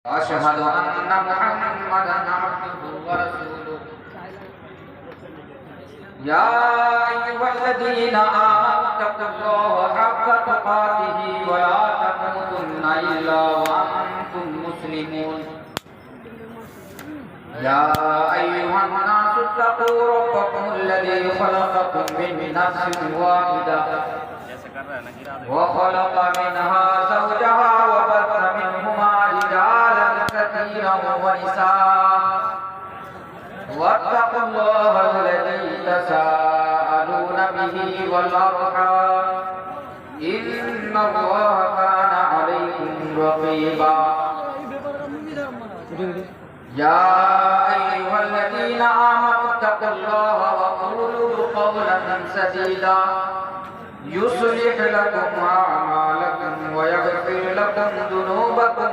أشهد أن محمدا عبده ورسوله يا أيها الذين آمنوا اتقوا الله حق تقاته ولا تموتن إلا وأنتم مسلمون يا أيها الناس اتقوا ربكم الذي خلقكم من نفس واحدة وخلق منها زوجها وبث منهما رجالا كثيرا ونساء واتقوا الله الذي تساءلون به والأرحام إن الله كان عليكم رقيبا يا أيها الذين آمنوا اتقوا الله وقولوا قولا سديدا يصلح لكم أعمالكم ويغفر لكم ذنوبكم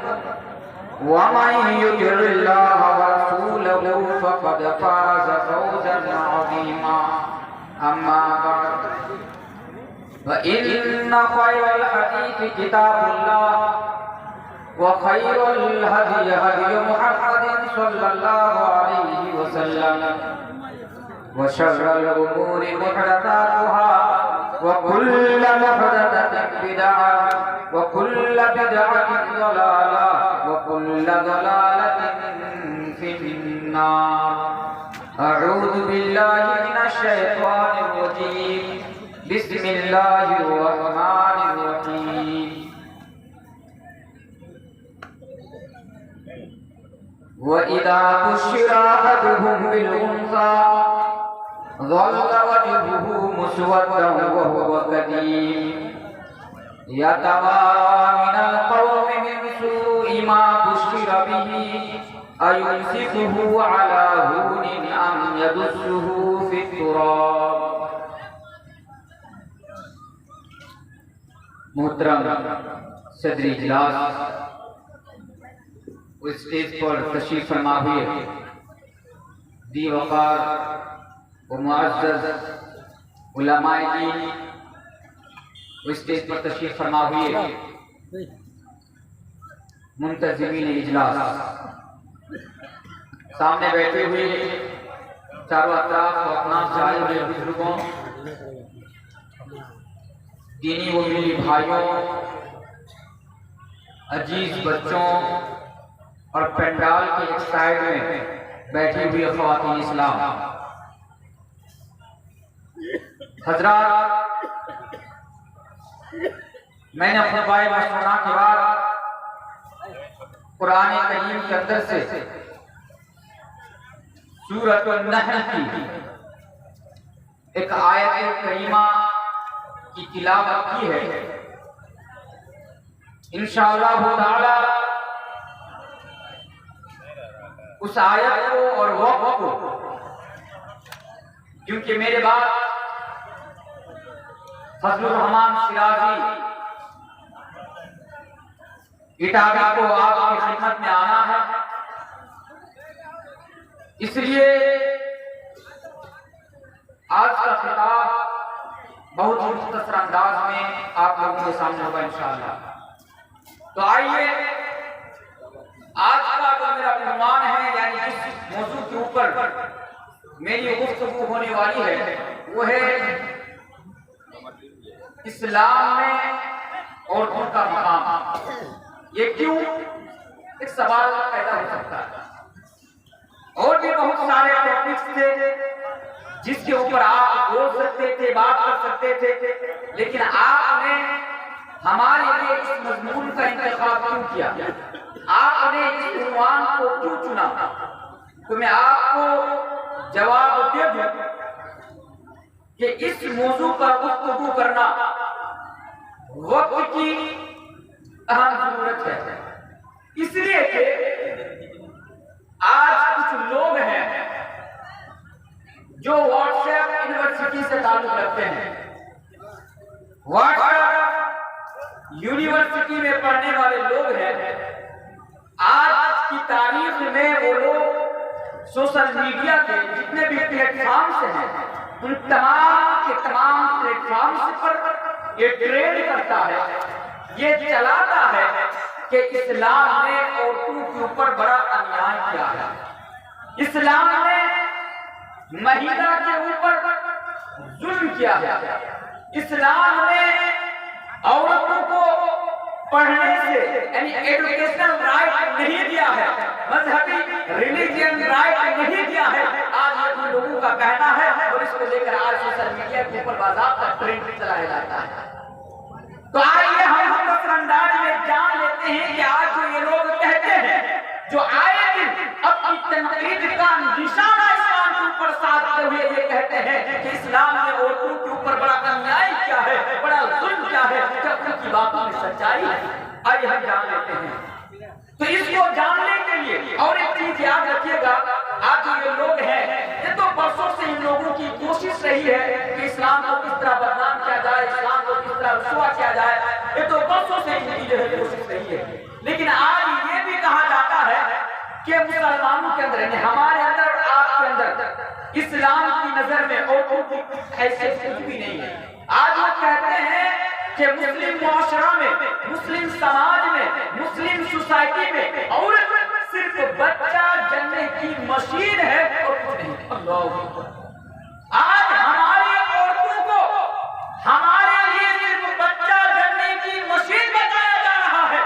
ومن يطع الله ورسوله فقد فاز فوزا عظيما أما بعد فإن خير الحديث كتاب الله وخير الهدي هدي محمد صلى الله عليه وسلم وشر الأمور محدثاتها وكل محدثة بدعة وكل بدعة ضلالة وكل ضلالة في النار. أعوذ بالله من الشيطان الرجيم. بسم الله الرحمن الرحيم. وإذا بشر أحدهم بالأنثى ظل وجهه مسودا وهو كظيم يتوارى من القوم من سوء ما بشر به أيمسكه على هون أم يدسه في التراب. محترم صدر اجلاس، اس اسٹیج پر تشریف فرما ہوئے دی وقار و معزز علماء دین، اس اسٹیج پر تشریف فرما ہوئے منتظمین اجلاس، سامنے بیٹھے ہوئے چاروں اطراف و اپناف جائے ہوئے بزرگوں، دینی و ملی بھائیوں، عزیز بچوں اور پینڈال کے ایک سائیڈ میں بیٹھی ہوئی خواتین اسلام، حضرات، میں نے خطبہ مشورہ کے بعد قرآن کریم کے اندر سے سورۃ النحل کی ایک آیت کریمہ کی تلاوت کی ہے. انشاءاللہ تعالی اس آیت کو اور وقت کو، کیونکہ میرے بعد فضل الرحمان شیرازی اٹاوی کو آپ کی خدمت میں آنا ہے، اس لیے آج کا خطاب بہت ہی مختصر انداز میں آپ لوگوں کے سامنے ہوگا انشاءاللہ. تو آئیے، آج کا جو میرا عنوان ہے، یعنی جس موضوع کے اوپر میری گفتگو ہونے والی ہے، وہ ہے اسلام میں عورتوں کا مقام. یہ کیوں؟ ایک سوال پیدا ہو سکتا ہے. اور بھی بہت سارے ٹاپکس تھے جس کے اوپر آپ بول سکتے تھے، بات کر سکتے تھے، لیکن آپ نے ہمارے لیے اس مضمون کا انتخاب کیوں کیا؟ آپ نے اس عنوان کو کیوں چنا؟ تو میں آپ کو جواب دے دوں کہ اس موضوع پر گفتگو کرنا وقت کی اہم ضرورت ہے، اس لیے کہ آج کچھ لوگ ہیں جو واٹس ایپ یونیورسٹی سے تعلق رکھتے ہیں. واٹس ایپ یونیورسٹی میں پڑھنے والے لوگ ہیں. آج کی تاریخ میں وہ لوگ سوشل میڈیا کے جتنے بھی پلیٹ فارمز ہیں، ان تمام کے تمام پلیٹ فارمز پر یہ ٹرینڈ کرتا ہے، یہ چلاتا ہے کہ اسلام نے عورتوں کے اوپر بڑا انیائے کیا ہے. اسلام نے مہیلا کے اوپر ظلم کیا ہے. اسلام نے عورتوں کو پڑھنے سے یعنی ایڈوکیشنل رائٹ نہیں دیا ہے, مذہبی ریلیجین رائٹ نہیں دیا ہے. آج یہ ان لوگوں کا کہنا ہے اور اس کو لے کر آج سوشل میڈیا کے اوپر باضابطہ ٹرینڈ چلایا جاتا ہے. تو آئیے ہم مختصر انداز میں جان لیتے ہیں کہ آج جو یہ لوگ کہتے ہیں, جو آئے دن اپنی تنقید کا نشانہ اسلام کے اوپر سادھتے ہوئے یہ کہتے ہیں کہ اسلام نے عورتوں کے اوپر بڑا انیائی کیا ہے, بڑا ظلم کیا ہے, جب ان کی باتوں میں سچائی ہے. آئیے ہم جان لیتے ہیں. تو اس کو جاننے کے لیے اور ایک چیز یاد رکھیے گا, آج جو یہ لوگ ہیں یہ تو برسوں سے ان لوگوں کی کوشش رہی ہے کہ اسلام کو کس طرح بدنام کیا جائے, اسلام کو کس طرح رسوا کیا جائے, یہ تو برسوں سے ان کی جو ہے کوشش رہی ہے. لیکن آج یہ بھی کہا جاتا ہے کہ مسلمانوں کے اندر یعنی ہمارے اندر اور آپ کے اندر اسلام کی نظر میں عورتوں کی حیثیت کچھ بھی نہیں ہے. آج وہ کہتے ہیں کہ مسلم معاشرہ میں, مسلم سماج میں, مسلم سوسائٹی میں عورت صرف بچہ جننے کی مشین ہے اور کچھ نہیں. اللہ اکبر. آج ہماری عورتوں کو ہمارے لیے صرف بچہ جننے کی مشین بتایا جا رہا ہے,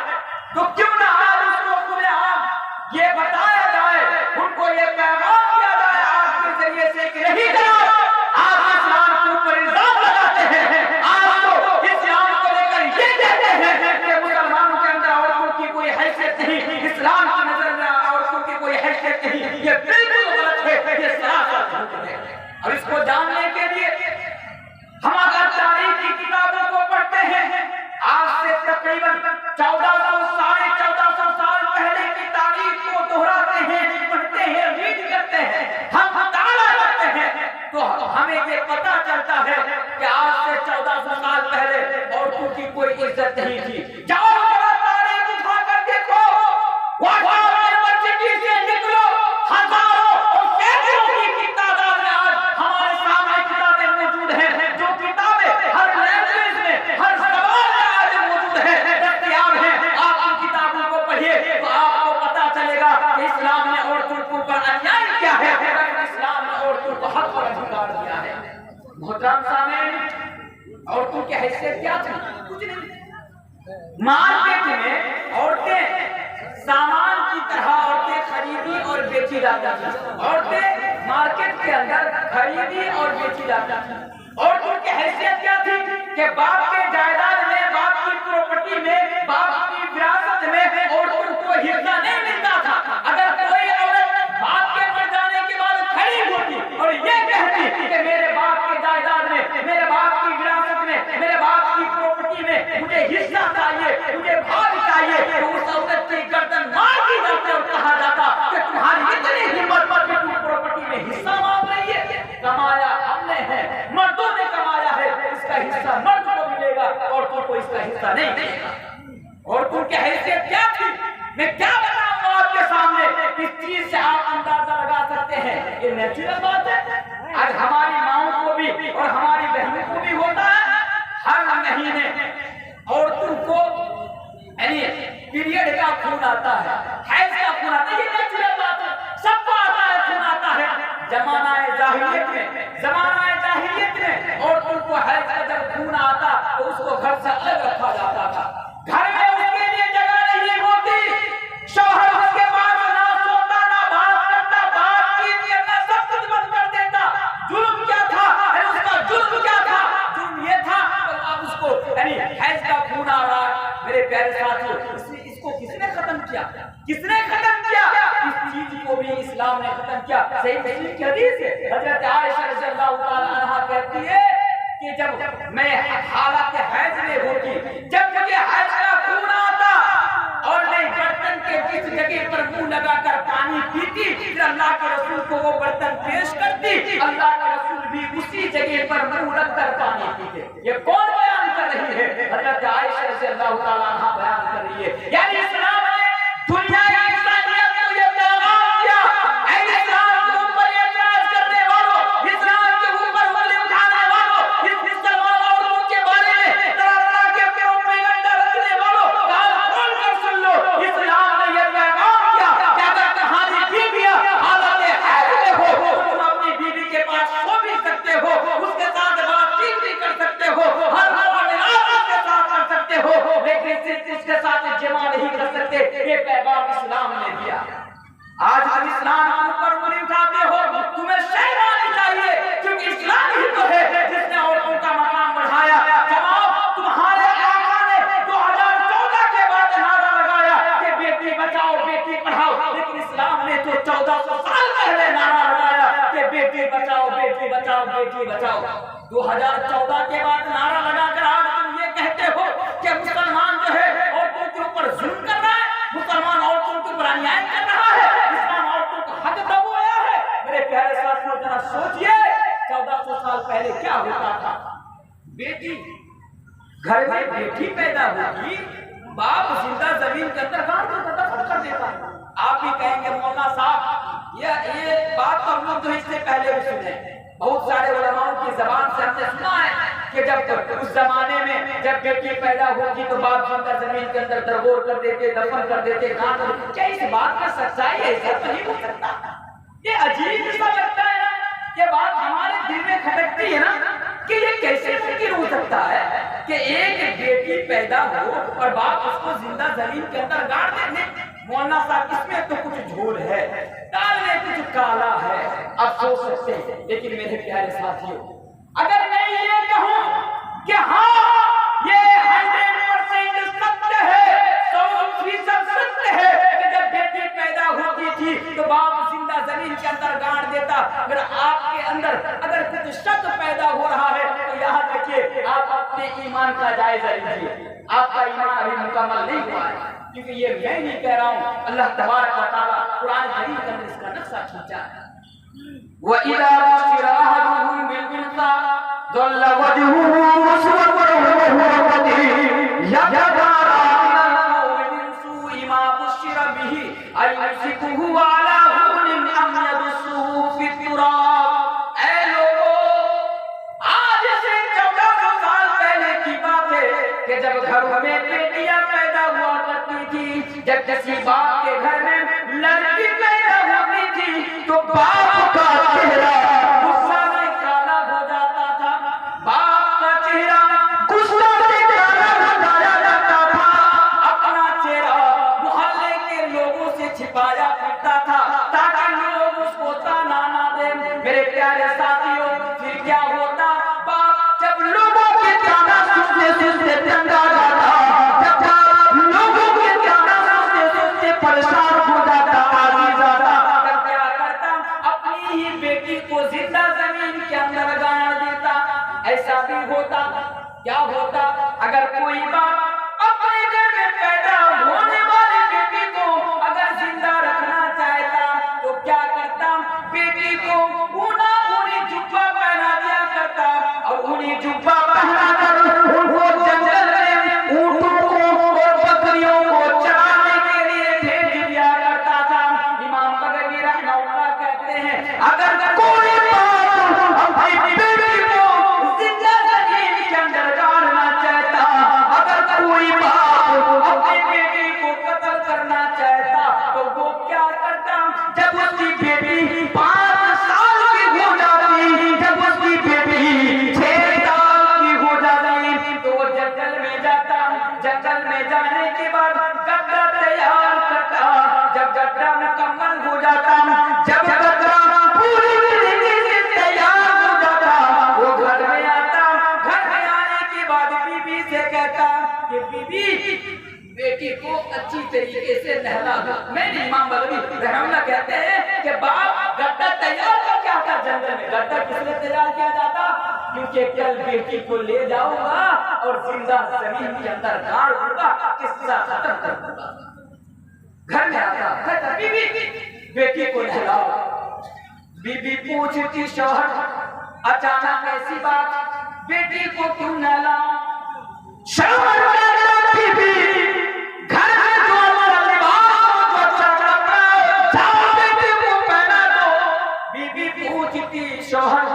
تو کیوں نہ آج اس کو کھلے عام یہ بتایا جائے, ان کو یہ پیغام دیا جائے آپ کے ذریعے سے کہ نہیں جناب آپ اسلام کے اوپر الزام لگاتے ہیں, آپ تو اسلام کو لے کر یہ کہتے ہیں کہ مسلمانوں کے اندر عورتوں کی کوئی حیثیت نہیں, اسلام کی نظر میں عورتوں کی کوئی حیثیت نہیں. یہ بالکل غلط ہے, یہ سراسر جھوٹ ہے. اور اس کو جاننے کے لیے ہم اگر تاریخ کی کتابوں کو پڑھتے ہیں, آج سے تقریباً 1400 سال پہلے کی تاریخ کو دہراتے ہیں, پڑھتے ہیں, ریڈ کرتے ہیں, ہم مطالعہ کرتے ہیں, تو ہمیں یہ پتہ چلتا ہے کہ آج سے 1400 سال پہلے عورتوں کی کوئی عزت نہیں تھی. جاؤ ذرا تاریخ اٹھا کر دیکھو, یونیورسٹی سے نکلو, ہزاروں اور سینکڑوں کی تعداد میں آج ہمارے سامنے کتابیں موجود ہیں, جو کتابیں ہر لینگویج میں, ہر زبان میں آج موجود ہیں, دستیاب ہیں. آپ ان کتابوں کو پڑھیے تو آپ کو پتہ چلے گا کہ اسلام نے عورتوں کو پر انیائی کیا ہے, اسلام نے عورتوں کو حق پر ادھیکار دیا ہے. محترم سامعین, عورتوں کی حیثیت کیا تھی؟ کچھ نہیں. مارکیٹ میں عورتیں سامان کی طرح عورتیں خریدی اور بیچی جاتی تھی. عورتیں مارکیٹ کے اندر خریدی اور بیچی جاتی تھی. عورتوں کی حیثیت کیا تھی کہ باپ کے جائیداد میں, باپ کی پراپرٹی میں, باپ کی وراثت میں عورتوں کو حصہ نہیں ملتا تھا. اگر کوئی عورت باپ کے مر جانے کے بعد کھڑی ہوتی اور یہ کہتی کہ میرے باپ کے جائیداد میں, میرے باپ کی وراثت میں, میرے باپ کی پراپرٹی میں مجھے حصہ چاہیے, مجھے بھاگ چاہیے, تو اس عورت کی گردن مار دی جاتی اور کہا جاتا کہ تمہاری اتنی ہمت پر کہ تم پراپرٹی میں حصہ مانگ رہی ہے. کمایا ہم نے ہے, مردوں نے کمایا ہے, اس کا حصہ مرد کو ملے گا, عورتوں کو اس کا حصہ نہیں ملے گا. عورتوں کی حیثیت کیا تھی میں کیا بتاؤں آپ کے سامنے, اس چیز سے آپ اندازہ لگا سکتے ہیں. یہ نیچرل بات ہے. آج ہماری ماؤں کو بھی اور ہماری بہنوں کو بھی ہوتا ہے, ہر مہینے عورتوں کو یعنی پیریڈ کا خون آتا ہے, حیض کا خون آتا ہے. یہ نیچرل بات ہے, سب کو آتا ہے, خون آتا ہے. زمانہ جاہلیت میں عورتوں کو حیض کا جب خون آتا تو اس کو گھر سے الگ رکھا جاتا تھا. گھر میں اس کے لیے جگہ نہیں ہوتی, شوہر اس کے بعد نہ سوتا, نہ بات کرتا, بات چیت کرنا, سب کچھ بند کر دیتا. جرم کیا تھا, اس کا جرم کیا تھا, جرم یہ تھا اب اس کو یعنی حیض کا خون آ رہا ہے. میرے پیارے ساتھیوں, اس کو کس نے ختم کیا, کس نے ختم کیا؟ اس چیز کو بھی اسلام نے ختم کیا. صحیح مسلم کی حدیث ہے, حضرت عائشہ رضی اللہ تعالی عنہا کہتی ہے کہ جب میں حالت حیض میں ہوتی, جب مجھے حیض کا خون آتا اور میں برتن کے جس جگہ پر منہ لگا کر پانی پیتی, پھر اللہ کے رسول کو وہ برتن پیش کرتی, اللہ کے رسول بھی اسی جگہ پر منہ رکھ کر پانی پیتے. یہ کون بیان کر رہی ہے؟ حضرت عائشہ رضی اللہ تعالی عنہا بیان کر رہی ہے. یعنی اسلام نے دنیا کی انسانیت کو یہ پیغام دیا, اے اسلام کے اوپر اعتراض کرنے والوں, اسلام کے اوپر انگلی اٹھانے والوں, اس مسلمان عورتوں کے بارے میں طرح طرح کے پروپیگنڈا رکھنے والوں, کان کھول کر سن لو. اسلام نے یہ پیغام دیا 1400 साल पहले नारा लगाया कि बेटी बचाओ बेटी बचाओ बेटी बचाओ। 2014 के बाद नारा लगाकर आज तुम ये कहते हो कि मुसलमान जो है औरतों के ऊपर जुल्म कर रहा है, मुसलमान औरतों के ऊपर अन्याय कर रहा है, इस्लाम औरतों का हक दबाया है। मेरे प्यारे साथियों जरा सोचिए 1400 साल पहले क्या होता था। बेटी घर में बेटी पैदा होगी, बाप जिंदा जमीन के अंदर गाड़ देता, दफन कर देता। आप भी कहेंगे मौलाना साहब ये बात तो हम लोग तो इससे पहले भी सुने, बहुत सारे उलमाओं की जबान से हमने सुना है कि जब उस जमाने में जब बेटी पैदा होगी तो बाप जिंदा जमीन के अंदर दरगोर कर देते, दफन कर देते, गाड़ देते। क्या इस बात का सच्चाई है? ऐसा तो नहीं हो सकता। ये अजीब सा लगता है ना, ये बात हमारे दिल में खटकती है ना कि ये कैसे मुमकिन हो सकता है कि एक बेटी पैदा हो और बाप उसको जिंदा जमीन के अंदर गाड़ दे। मौलाना साहब इसमें तो कुछ झोल है, दाल में कुछ काला है, आप सोच सकते हैं। लेकिन मेरे प्यारे साथियों अगर मैं ये कहूं कि हाँ ये 100% सत्य है, 100% सत्य है कि जब बेटी पैदा होती थी तो बाप जिंदा जमीन के अंदर गाड़ देता। अगर आपके अंदर अगर कुछ शक पैदा हो रहा है तो याद रखिए आप अपने ईमान का जायजा लीजिए। आपका ईमान अभी मुकम्मल नहीं हुआ है, क्योंकि ये मैं नहीं कह रहा हूँ, अल्लाह तबारक व तआला कुरान करीम के अंदर इसका नक्शा खींचा है। वइज़ा बुशिरा अहदुहुम बिल-उन्सा ज़ल्ला वजहुहु मुस्वद्दन व हुवा कदीम यतबारा मिनल क़ौमि मिन सूइ मा बुशिरा बिही अयमसिकुहु अला हुनिन अम यदुस्सुहु फित-तुराब। ऐ लोगों, आज से 1400 साल पहले की बात है कि जब घरों में बेटियां पैदा हुआ करती थी, जब किसी बाप के घर में लड़की पैदा होती थी तो बाप का चेहरा गुस्सा से काला हो जाता था, बाप का चेहरा गुस्सा से काला हो जाता था, अपना चेहरा मोहल्ले के लोगों से छिपाया करता था ताकि लोग उसको ताना ना दे। मेरे प्यारे साथियों फिर क्या होता, बाप जब लोगों के ताना सुनते सुनते तंगा जाता, जब लोगों के ताना सुनते सुनते परेशान हो जाता, आजीज जाता, तब क्या करता, अपनी ही बेटी को जिंदा जमीन के अंदर गाड़ देता। ऐसा भी होता। क्या होता, अगर कोई बाप अपने घर में पैदा होने वाली बेटी को अगर जिंदा रखना चाहता तो क्या करता, बेटी को ऊना ऊनी जुब्बा पहना दिया करता और ऊनी जुब्बा पहना कर उनको जंगल में ऊंटों को और बकरियों को चराने के लिए भेज दिया करता था। इमाम बगवी रहमतुल्लाह कहते हैं अगर कोई बाप अपनी बेटी को जिंदा जमीन के अंदर गाड़ना चाहता, अगर कोई बाप अपनी बेटी को कत्ल करना चाहता तो वो क्या करता, जब उसकी बेटी 5 साल की हो जाती, जब उसकी बेटी 6 साल की हो जाती तो वो जंगल में जाता। जंगल में जाने के बाद गड्ढा तैयार करता। जब गड्ढा मुकम्मल हो जाता, जब गड्ढा पूरी तरीके से तैयार हो जाता, वो घर में आता। घर में आने के बाद बीबी से कहता कि बीबी बेटी को अच्छी तरीके से नहला दो। मेरे इमाम बगवी रहमतुल्लाह कहते हैं कि बाप गड्ढा तैयार कर क्या था जंगल में। गड्ढा किस लिए तैयार किया जाता, क्योंकि कल बेटी को ले जाऊंगा और जिंदा जमीन के अंदर गाड़ दूंगा, किस्सा खत्म कर दूंगा। घर में आता, कहता बीबी बेटी को नहलाओ। बीबी पूछती शौहर अचानक ऐसी बात, बेटी को क्यों नहलाओ? शौहर कहता बीबी घर में जो हमारा लिबास हो अच्छा कपड़ा है, जाओ बेटी को पहना दो। बीबी पूछती शौहर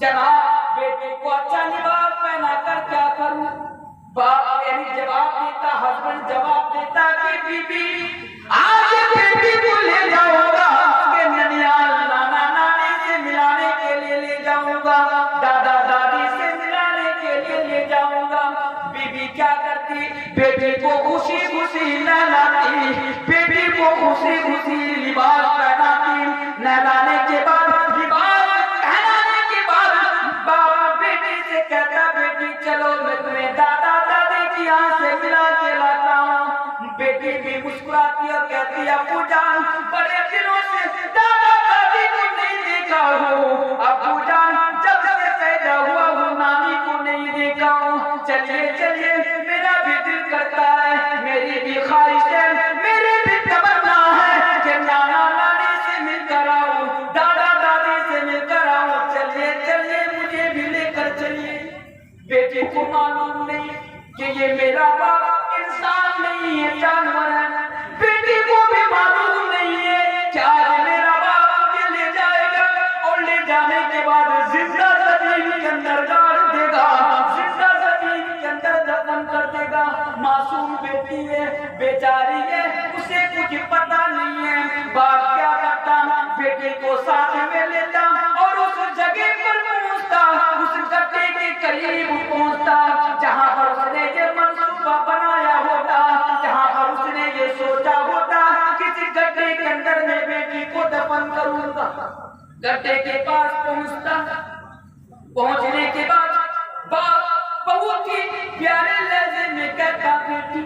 जनाब बेटी को अच्छा लिबास पहना कर क्या करूं? बाप यानी जवाब देता, हस्बैंड जवाब देता कि बीबी आज बेटी को ले जाऊंगा उसके ननियाल नाना नानी से मिलाने के लिए ले जाऊंगा, दादा दादी से मिलाने के लिए ले जाऊंगा। बीबी क्या करती, बेटी को खुशी खुशी नहलाती, बेटी को खुशी खुशी लिबास पहनाती। नहलाने के बाद लिबास पहनाने के बाद बाप बेटी से कहता बेटी चलो मैं तुम्हें दादा दादी की यहाँ से मिला के लाता हूँ। बेटी भी मुस्कुराती और कहती अब्बू जान बड़े दिनों से को मालूम नहीं कि ये मेरा बाप इंसान नहीं है, जानवर है। बेटी को भी मालूम नहीं है कि आज मेरा बाप मुझे ले जाएगा और ले जाने के बाद जिंदा जमीन के अंदर गाड़ देगा, जिंदा जमीन के अंदर दफन कर देगा। मासूम बेटी है, बेचारी है, उसे कुछ पता नहीं है। बाप क्या करता, बेटे को साथ में लेता और उस जगह पर पहुंचता, उस गड्ढे के करीब पहुंचता जहां पर उसने ये मंसूबा बनाया होता, जहां पर उसने ये सोचा होता किसी गड्ढे के अंदर मैं बेटी को दफन करूंगा। गड्ढे के पास पहुंचता, पहुंचने के बाद बाप बहुत ही प्यारे लहजे में कहता, बेटी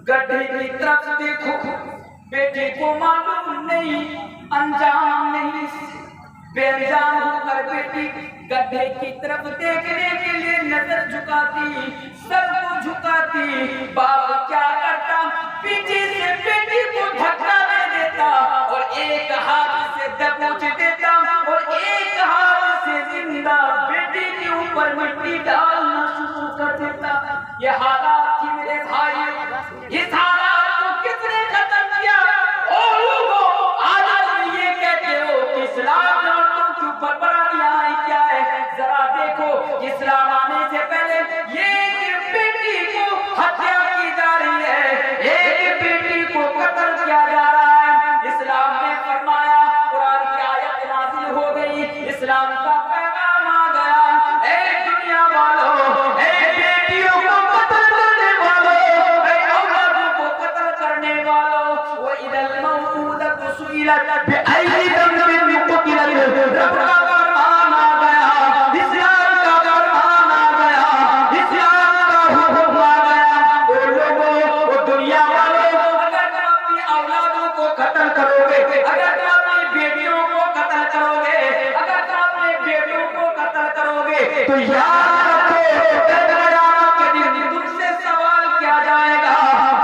गड्ढे की तरफ देखो। बेटी को मालूम नहीं, अनजान नहीं, बेअंजान होकर बेटी गड्ढे की तरफ देखने के लिए नजर झुकाती, सर को झुकाती। बाप क्या करता, पीछे से बेटी को धक्का दे देता और एक हाथ से दबोच देता और एक हाथ से जिंदा बेटी के ऊपर मिट्टी डालना शुरू कर देता। ये हालात थी मेरे भाई, इस हालात को किसने खत्म किया? ओ लोगों, आज ये कहते हो कि इस्लाम ने औरतों के ऊपर बड़ा न्याय क्या है? जरा देखो, इस्लाम आने से पहले एक बेटी को हत्या की जा रही है, एक बेटी को कत्ल किया जा रहा है। इस्लाम ने फरमाया, कुरान की आयत नाज़िल हो गई, इस्लाम का पैगाम आ गया, ए दुनिया वालों, ए बेटियों को कत्ल करने वालों, ए औलादों को कत्ल करने वालों, वो इदल मौऊदतु सुइलत बिअय्यि दम्बिन कुतिलत। रब का फरमान आ गया, इस्लाम का फरमान आ गया, इस्लाम का हुक्म आ गया। वो लोगों, वो दुनिया वालों, अगर तुम अपनी औलादों को कत्ल करोगे, अगर तुम अपनी बेटियों को कत्ल करोगे, अगर तुम अपने बेटियों को कत्ल करोगे, तो याद रखो कल क़यामत के दिन तुमसे सवाल किया जाएगा,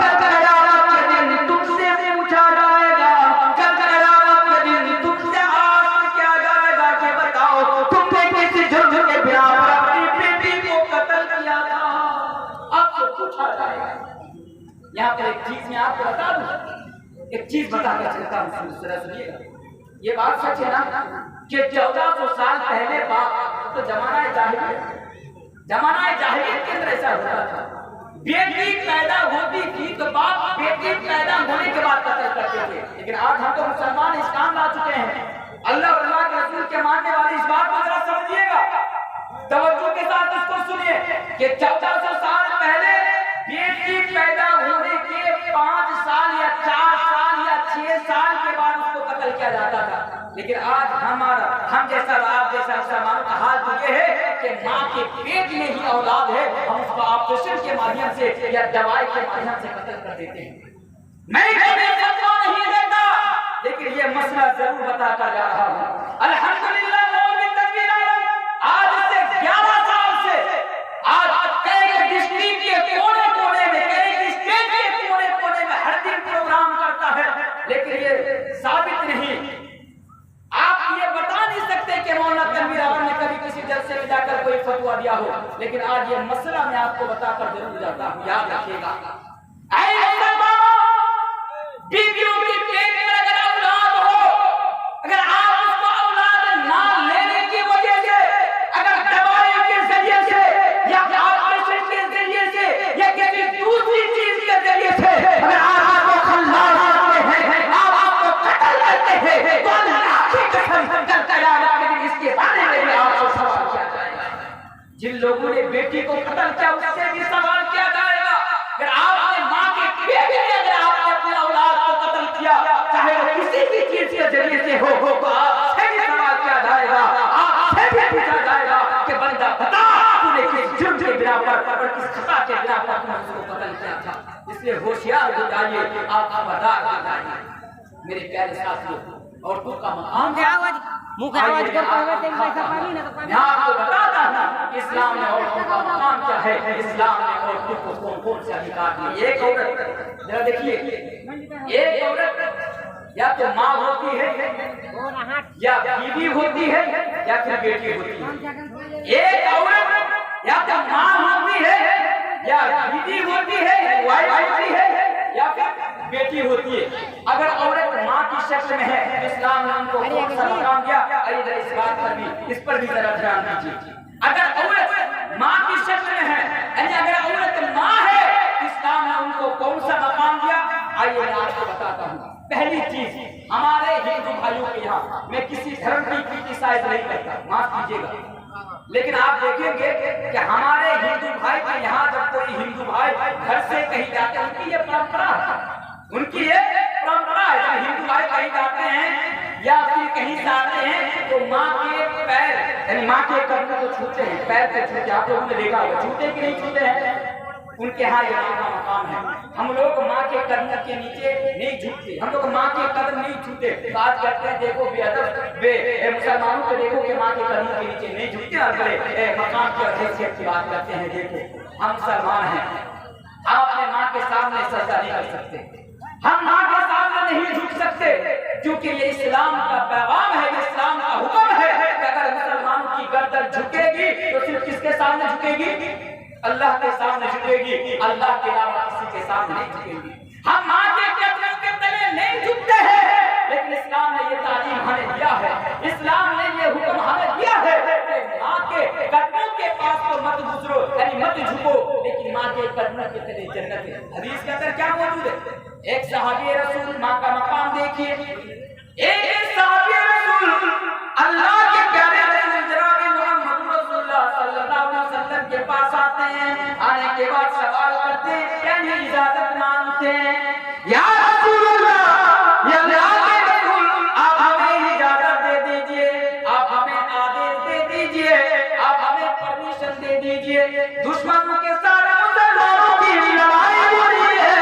कल क़यामत के दिन तुमसे पूछा जाएगा, कल क़यामत के दिन तुमसे आस्क किया जाएगा कि बताओ तुमने किस जुर्म के बिना पर अपनी बेटी को कत्ल किया था। आपसे पूछा जाएगा। यहाँ पर एक चीज मैं आपको बता दूं, एक चीज बताकर चलता हूँ, सुनिएगा। ये बात सच है ना कि 1400 साल पहले बाप, तो जमाना जाहिलियत के अंदर ऐसा होता था, बेटी पैदा होती थी तो बाप बेटी पैदा होने के बाद कत्ल करते थे। लेकिन आज हम तो मुसलमान इस्लाम ला चुके हैं, अल्लाह और अल्लाह के रसूल के मानने वाले इस बात को जरा समझिएगा, तवज्जो के साथ इसको सुनिए कि 1400 साल पहले बेटी पैदा होने के 5 साल या 4 साल या 6 साल के बाद उसको कत्ल किया जाता था। लेकिन आज हम जैसा आप जैसा मुसलमानों का हाल तो ये है कि माँ के पेट में ही औलाद है, हम उसको ऑपरेशन के माध्यम से या दवाई के माध्यम से कत्ल कर देते हैं। मैं कभी फतवा नहीं देता, लेकिन ये मसला जरूर बताता जा रहा हूँ। अल्हम्दुलिल्लाह, मोमिन तकबीर आलम, आज से 11 साल से आज कई डिस्ट्रिक्ट के कोने कोने में, कई स्टेट के कोने कोने में हर दिन प्रोग्राम करता है, लेकिन ये साबित नहीं, आप ये बता नहीं सकते कि मौलाना तनवीर अहमद ने कभी किसी जलसे में जाकर कोई फतवा दिया हो। लेकिन आज ये मसला मैं आपको बताकर जरूर जाता हूँ, याद रखिएगा। बीवियों के पेट में अगर औलाद हो, अगर आप उसको औलाद ना लेने की वजह से, अगर दवाई के जरिए से या ऑपरेशन के जरिए से या किसी दूसरी चीज के जरिए से अगर आप आपको खल्लास करते हैं, आप आपको कत्ल करते हैं, तो अल्लाह की कसम कल क़यामत के दिन इसके बारे में भी आपको सवाल किया जाएगा। जिन लोगों ने बेटी को कत्ल किया उससे भी सवाल किया जाएगा। अगर आपने माँ के पेट में अगर आपने अपनी औलाद को कत्ल किया, चाहे वो किसी भी चीज के जरिए से हो, तो आपसे भी सवाल किया जाएगा, आपसे भी पूछा जाएगा कि बंदा बता तूने किस जुर्म के बिना पर और किस खता के बिना पर तूने उसको कत्ल किया था। इसलिए होशियार हो जाइए, आप खबरदार हो जाइए मेरे प्यारे साथियों। औरतों का मकाम मुंह के आवाज करते हुए तेरे पैसा पानी ना तो पानी। मैं आपको बताता हूँ इस्लाम ने औरतों का मकाम क्या है, इस्लाम ने औरतों को कौन कौन से अधिकार दिए। एक औरत, जरा देखिए, एक औरत या तो माँ होती है, या बीवी होती है, या फिर बेटी होती है। एक औरत یا تو ماں ہوتی ہے یا بیوی ہوتی ہے وائف ہوتی ہے یا پھر بیٹی ہوتی ہے. اگر عورت ماں کی شکل میں ہے تو اسلام نے ان کو کون سا مقام دیا؟ آئیے اس بات پر بھی اس پر بھی ذرا دھیان دیجیے. اگر عورت ماں کی شکل میں ہے یعنی اگر عورت ماں ہے تو اسلام نے ان کو کون سا مقام دیا؟ آئیے میں آپ کو بتاتا ہوں. پہلی چیز ہمارے ہندو بھائیوں کے یہاں میں کسی دھرم کی کرٹیسائز نہیں کرتا معاف کیجیے گا لیکن آپ دیکھیں گے کہ ہمارے ہندو بھائی کے یہاں جب کوئی ہندو بھائی گھر سے کہیں جاتے ہیں ان کی یہ پرمپرا ہے جب ہندو بھائی کہیں جاتے ہیں یا پھر کہیں جاتے ہیں تو ماں کے پیر یعنی ماں کے قدم کو چھوتے ہیں پیر پہ چھوتے آپ لوگوں نے دیکھا ہوگا چھوتے کہ نہیں چھوتے ہیں ان کے ہاں یہ ماں کا مقام ہے. ہم لوگ ماں کے قدم کے نیچے نہیں جھکتے ہم لوگ ماں کے قدم نہیں چھوتے بات کرتے ہیں دیکھو بے ادب بے مسلمانوں کو دیکھو کہ ماں کے قدم کے نیچے نہیں جھکتے اور بڑے مقام کی اور حیثیت کی بات کرتے ہیں. دیکھو ہم مسلمان ہیں ہم اپنے ماں کے سامنے سجدہ نہیں کر سکتے ہم ماں کے سامنے نہیں جھک سکتے کیونکہ یہ اسلام کا پیغام ہے یہ اسلام کا حکم ہے کہ اگر مسلمانوں کی گردن جھکے گی تو صرف کس کے سامنے جھکے گی؟ اللہ کے سامنے جھکے گی اللہ کے علاوہ کسی کے سامنے نہیں جھکے گی. ہم ماں کے قدموں کے تلے نہیں جھکتے ہیں لیکن اسلام نے یہ تعلیم ہمیں دیا ہے اسلام نے یہ حکم ہمیں دیا ہے کہ ماں کے قدموں کے پاس تو مت گزرو یعنی مت جھکو لیکن ماں کے قدموں کے تلے جنت ہے. حدیث کے اندر کیا موجود ہے؟ ایک صحابی رسول ماں کا مقام دیکھیے ایک صحابی رسول اللہ کے پیارے رسول جناب محمد رسول اللہ صلی اللہ علیہ وسلم کے پاس آتے ہیں آنے کے بعد سوال کرتے ہیں یعنی اجازت مانگتے ہیں یا رسول اللہ یا اللہ کے رسول آپ ہمیں اجازت دے دیجئے آپ ہمیں آدیش دے دیجئے آپ ہمیں پرمیشن دے دیجئے دشمنوں کے ساتھ مسلمانوں کی لڑائی ہو رہی ہے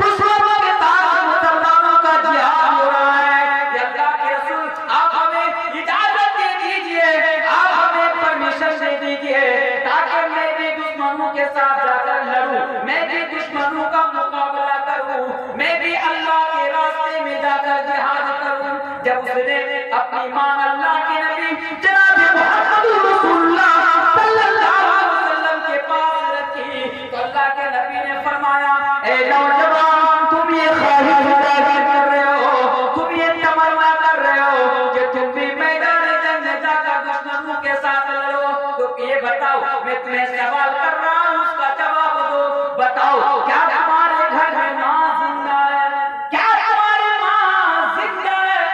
دشمنوں کے ساتھ مسلمانوں کا جہاد ہو رہا ہے یا اللہ کے رسول آپ ہمیں اجازت دے دیجئے آپ ہمیں پرمیشن دے دیجئے تاکہ میں بھی دشمنوں کے ساتھ جا کر لڑوں میں بھی دشمنوں کا مقابلہ کروں میں بھی اللہ کے راستے میں جا کر جہاد کروں. جب اس نے اپنی ماں اللہ کے نبی جناب محمد رسول اللہ صلی اللہ علیہ وسلم کے پاس رکھی تو اللہ کے نبی نے فرمایا اے نوجوان تم یہ خواہش کر رہے ہو تم یہ تمنا کر رہے ہو کہ تم بھی میدان جنگ میں جا کر دشمنوں کے ساتھ لڑو تو یہ بتاؤ میں تمہیں سوال کر رہا ہوں اس کا جواب دو بتاؤ کیا تمہارے گھر میں ماں زندہ ہے کیا تمہاری ماں زندہ ہے؟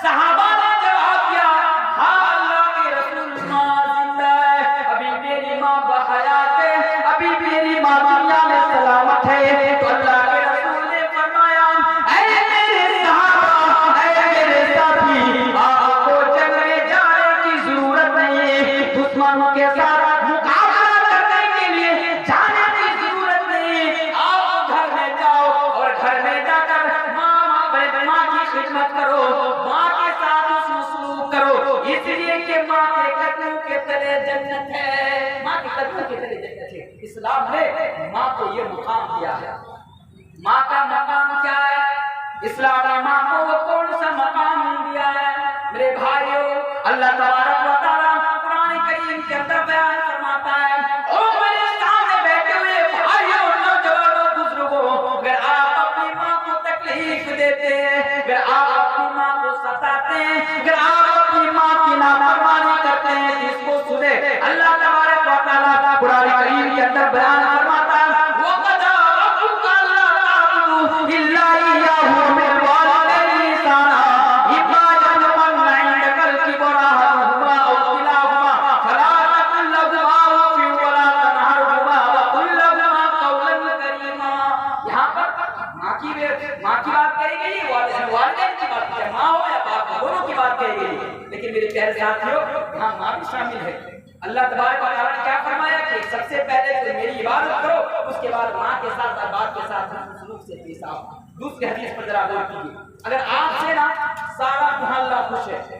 صحابہ نے جواب دیا ہاں اللہ کے رسول ماں زندہ ہے ابھی میری ماں بحیات ہے ابھی میری ماں دنیا میں سلامت ہے. تو اللہ کے رسول نے فرمایا اے میرے صحابہ اے میرے ساتھی آپ کو جنگ میں جانے کی ضرورت نہیں دشمنوں کے ساتھ مقابلہ کرنے کے لیے جانے کی ضرورت نہیں آپ گھر میں جاؤ اور گھر میں جا کر ماں کی خدمت کرو ماں کے ساتھ حسن سلوک کرو اس لیے کہ ماں کے قدموں کے تلے جنت ہے ماں کے قدموں کے تلے جنت ہے. اسلام نے ماں کو یہ مقام دیا ہے. ماں کا مقام کیا ہے؟ اسلام نے ماں کو وہ کون سا مقام دیا ہے؟ میرے بھائیو اللہ تبارک و تعالیٰ قرآن کریم کے اندر بیان فرماتا ہے اور میرے سامنے بیٹھے ہوئے بھائیو نوجوانوں بزرگوں اگر آپ اپنی ماں کو تکلیف دیتے ہیں اگر آپ اپنی ماں کو ستاتے ہیں اگر آپ اپنی ماں کی نافرمانی کرتے ہیں جس کو سنے اللہ تبارک و تعالیٰ قرآن کریم کے اندر بیان فرماتا ہے وَقَضَىٰ رَبُّكَ أَلَّا تَعْبُدُوا إِلَّا إِيَّاهُ وَبِالْوَالِدَيْنِ إِحْسَانًا إِمَّا يَبْلُغَنَّ عِندَكَ الْكِبَرَ أَحَدُهُمَا أَوْ كِلَاهُمَا فَلَا تَقُل لَّهُمَا أُفٍّ وَلَا تَنْهَرْهُمَا وَقُل لَّهُمَا قَوْلًا كَرِيمًا. یہاں پر ماں کی بات کہی گئی والدین کی بات کی ماں ہو یا باپ دونوں کی بات کہی گئی لیکن میرے پیارے ساتھیوں یہاں ماں بھی شامل ہے. اللہ تبارک و تعالیٰ نے کیا فرمایا کہ سب سے پہلے تو میری عبادت کرو اس کے بعد ماں کے ساتھ اور باپ کے ساتھ سلوک سے پیش آؤ. دوسری حدیث پر ذرا غور کیجیے اگر آپ سے نا سارا محلہ خوش ہے